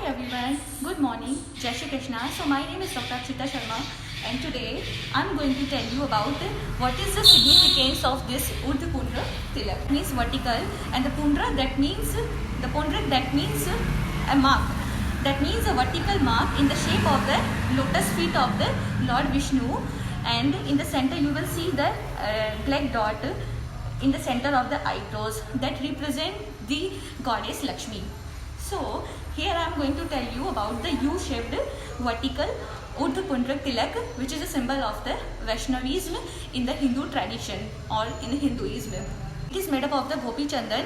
everyone, good morning, Jai Shri Krishna. So my name is Dr. Akshita Sharma and today I'm going to tell you about what is the significance of this Urdhva Pundra Tilak. Means vertical, and the Pundra that means a mark. That means a vertical mark in the shape of the lotus feet of the Lord Vishnu, and in the center you will see the black dot in the center of the eyebrows that represent the goddess Lakshmi. So here I am going to tell you about the U-shaped vertical Urdhva Pundra Tilak, which is a symbol of the Vaishnavism in the Hindu tradition or in Hinduism. It is made up of the Gopi Chandan.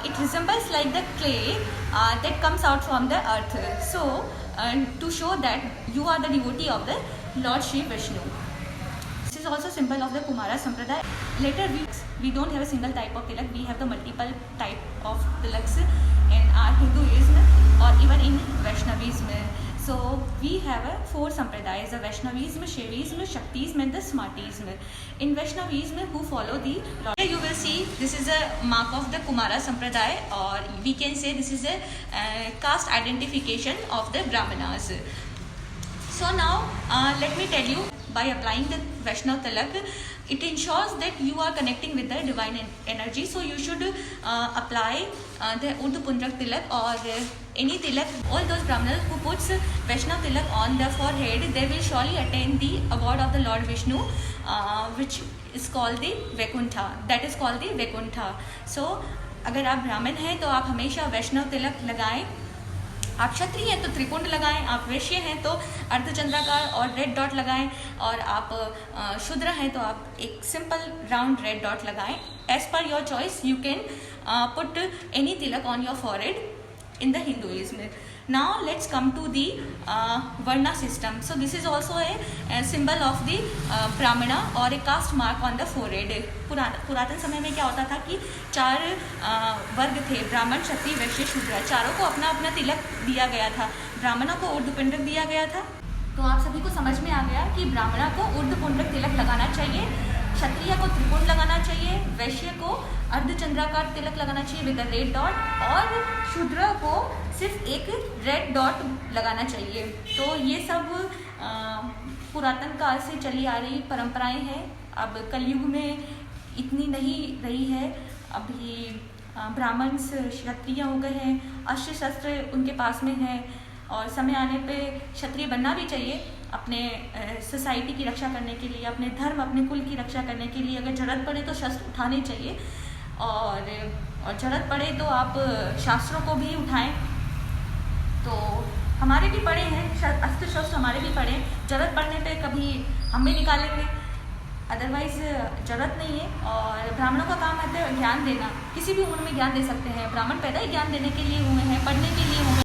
It resembles like the clay that comes out from the earth. So to show that you are the devotee of the Lord Shri Vishnu. This is also symbol of the Kumara Sampradaya. Later we don't have a single type of tilak, we have the multiple type of tilaks in our Hinduism or even in Vaishnavism. So we have four sampradayas: the Vaishnavism, Shaivism, Shaktism and the Smartism. In Vaishnavism, who follow the Lord. Here you will see this is a mark of the Kumara Sampradaya, or we can say this is a caste identification of the Brahmanas. So now let me tell you, by applying the Vaishnav Tilak, it ensures that you are connecting with the divine energy. So you should apply the Urdhva Pundra Tilak or any tilak. All those Brahmanas who puts Vaishnav Tilak on their forehead, they will surely attain the award of the Lord Vishnu, which is called the Vaikuntha. That is called the Vaikuntha. So अगर आप ब्राह्मण हैं तो आप हमेशा वैष्णव तिलक लगाएं. आप क्षत्रिय हैं तो त्रिपुंड लगाएं, आप वैश्य हैं तो अर्धचंद्राकार और रेड डॉट लगाएं, और आप शूद्र हैं तो आप एक सिंपल राउंड रेड डॉट लगाएं. As per your choice you can put any tilak on your forehead in the Hinduism. Now let's come to the Varna system. So this is also a symbol of the Brahmana or a caste mark on the forehead. पुरातन समय में क्या होता था कि चार वर्ग थे, ब्राह्मण, क्षत्रिय, वैश्य, शूद्र. चारों को अपना अपना तिलक दिया गया था. ब्राह्मणों को ऊर्ध्व पुंड्रक दिया गया था. तो आप सभी को समझ में आ गया कि ब्राह्मणों को ऊर्ध्व पुंड्रक तिलक लगाना चाहिए, क्षत्रिय को त्रिपुंड लगाना चाहिए, वैश्य को अर्धचंद्राकार तिलक लगाना चाहिए विद द रेड डॉट, और शूद्र को सिर्फ एक रेड डॉट लगाना चाहिए. तो ये सब पुरातन काल से चली आ रही परंपराएं हैं. अब कलयुग में इतनी नहीं रही है. अभी ब्राह्मण क्षत्रिय हो गए हैं, अस्त्र शस्त्र उनके पास में है, और समय आने पे क्षत्रिय बनना भी चाहिए अपने सोसाइटी की रक्षा करने के लिए, अपने धर्म, अपने कुल की रक्षा करने के लिए. अगर जरूरत पड़े तो शस्त्र उठाने चाहिए, और जरूरत पड़े तो आप शास्त्रों को भी उठाएं. तो हमारे भी पड़े हैं अस्त्र शस्त्र, हमारे भी पड़े हैं. जरूरत पड़ने पे कभी हम भी निकालेंगे, अदरवाइज जरूरत नहीं है. और ब्राह्मणों का काम है ज्ञान देना. किसी भी उम्र में ज्ञान दे सकते हैं. ब्राह्मण पैदा ही ज्ञान देने के लिए हुए हैं, पढ़ने के लिए हुए हैं.